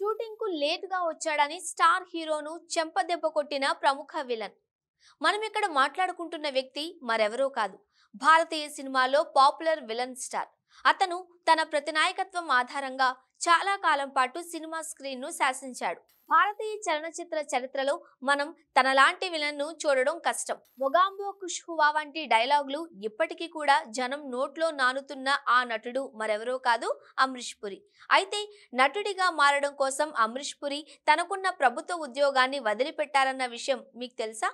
Shooting కు late గా వచ్చాడని స్టార్ హీరోను చెంపదెబ్బ కొట్టిన ప్రముఖ విలన్. మనం ఇక్కడ మాట్లాడుకుంటున్న వ్యక్తి మరెవరో కాదు, భారతీయ సినిమాలో పాపులర్ విలన్ స్టార్. అతను తన ప్రతినాయకత్వం ఆధారంగా చాలా కాలం పాటు సినిమా స్క్రీన్ ను శాసించాడు. భారతీయ చలనచిత్ర చరిత్రలో మనం తనలాంటి విలన్ ను చూడడం కష్టం. మొగాంబో కుష్ హువా వంటి డైలాగులు ఇప్పటికీ కూడా జనం నోట్లో నానుతున్న ఆ నటుడు మరెవరో కాదు, అమరీష్ పురి. అయితే నటుడిగా మారడం కోసం అమరీష్ పురి తనకున్న ప్రభుత్వ ఉద్యోగాన్ని వదిలిపెట్టారన్న విషయం మీకు తెలుసా?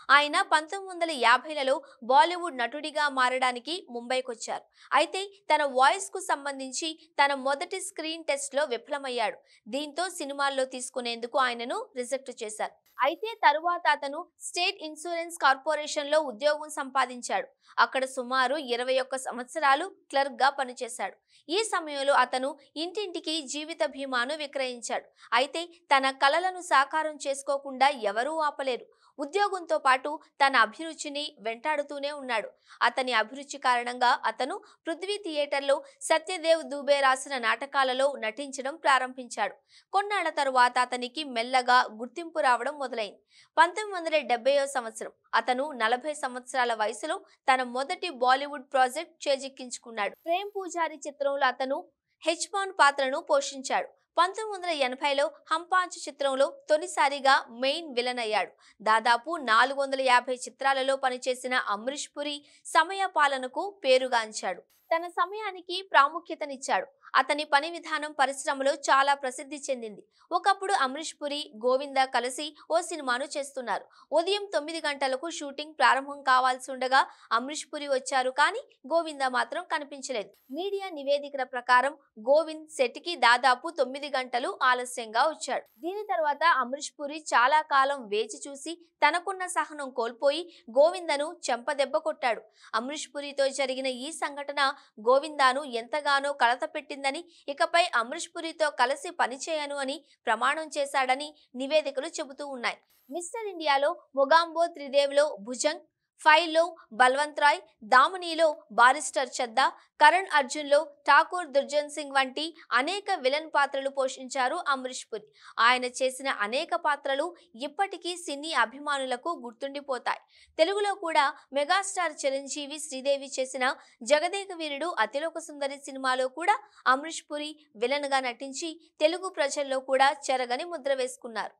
ఆయన 1950లలో బాలీవుడ్ నటుడిగా మారడానికి ముంబైకొచ్చారు. అయితే తన వాయిస్ కు సంబంధించి తన మొదటి స్క్రీన్ టెస్ట్ లో విఫలమయ్యాడు. దీంతో సినిమాల్లో తీసుకునేందుకు ఆయనను రిజెక్ట్ చేశారు. అయితే తరువాత అతను స్టేట్ ఇన్సూరెన్స్ కార్పొరేషన్ లో ఉద్యోగం సంపాదించాడు. అక్కడ సుమారు 21 సంవత్సరాలు క్లర్క్ గా పనిచేశాడు. ఈ సమయంలో అతను ఇంటింటికి జీవిత బీమాను విక్రయించాడు. అయితే తన కలలను సాకారం చేసుకోకుండా ఎవరూ ఆపలేరు. ఉద్యోగంతో పాటు తన అభిరుచిని వెంటాడుతూనే ఉన్నాడు. అతని అభిరుచి కారణంగా అతను పృథ్వీ థియేటర్లో సత్యదేవ్ దూబే రాసిన నాటకాలలో నటించడం ప్రారంభించాడు. కొన్నాళ్ల తరువాత అతనికి మెల్లగా గుర్తింపు రావడం మొదలైంది. 1970వ సంవత్సరం అతను 40 సంవత్సరాల వయసులో తన మొదటి బాలీవుడ్ ప్రాజెక్ట్ చేజిక్కించుకున్నాడు. ప్రేమ్ పూజారి చిత్రంలో అతను హెచ్మాన్ పాత్రను పోషించాడు. 1980లో హంపాంచ్ చిత్రంలో తొలిసారిగా మెయిన్ విలన్ అయ్యాడు. దాదాపు 450 చిత్రాలలో పనిచేసిన అమరీష్ పురి సమయ పాలనకు పేరుగాంచాడు. తన సమయానికి ప్రాముఖ్యతనిచ్చాడు. అతని పని విధానం పరిశ్రమలో చాలా ప్రసిద్ధి చెందింది. ఒకప్పుడు అమరీష్ పురి, గోవిందా కలిసి ఓ సినిమాను చేస్తున్నారు. ఉదయం 9 గంటలకు షూటింగ్ ప్రారంభం కావాల్సి ఉండగా అమరీష్ పురి వచ్చారు, కానీ గోవిందా మాత్రం కనిపించలేదు. మీడియా నివేదికల ప్రకారం గోవింద్ సెట్ కి దాదాపు 9 గంటలు ఆలస్యంగా వచ్చాడు. దీని తర్వాత అమరీష్ పురి చాలా కాలం వేచి చూసి తనకున్న సహనం కోల్పోయి గోవిందను చెంపదెబ్బ కొట్టాడు. అమరీష్ పురితో జరిగిన ఈ సంఘటన గోవిందాను ఎంతగానో కలత పెట్టిందని, ఇకపై అమరీష్ పురితో కలిసి పనిచేయను అని ప్రమాణం చేశాడని నివేదికలు చెబుతూ ఉన్నాయి. మిస్టర్ ఇండియాలో మొగాంబో త్రిదేవ్లో భుజంగ్, ఫైల్లో బల్వంత్ రాయ్, దామినీలో బారిస్టర్ చద్దా, కరణ్ అర్జున్లో ఠాకూర్ దుర్జన్ సింగ్ వంటి అనేక విలన్ పాత్రలు పోషించారు అమరీష్ పురి. ఆయన చేసిన అనేక పాత్రలు ఇప్పటికీ సినీ అభిమానులకు గుర్తుండిపోతాయి. తెలుగులో కూడా మెగాస్టార్ చిరంజీవి, శ్రీదేవి చేసిన జగదేక వీరుడు, అతిలోక సుందరి సినిమాలో కూడా అమరీష్ పురి విలన్ గా నటించి తెలుగు ప్రజల్లో కూడా చెరగని ముద్ర వేసుకున్నారు.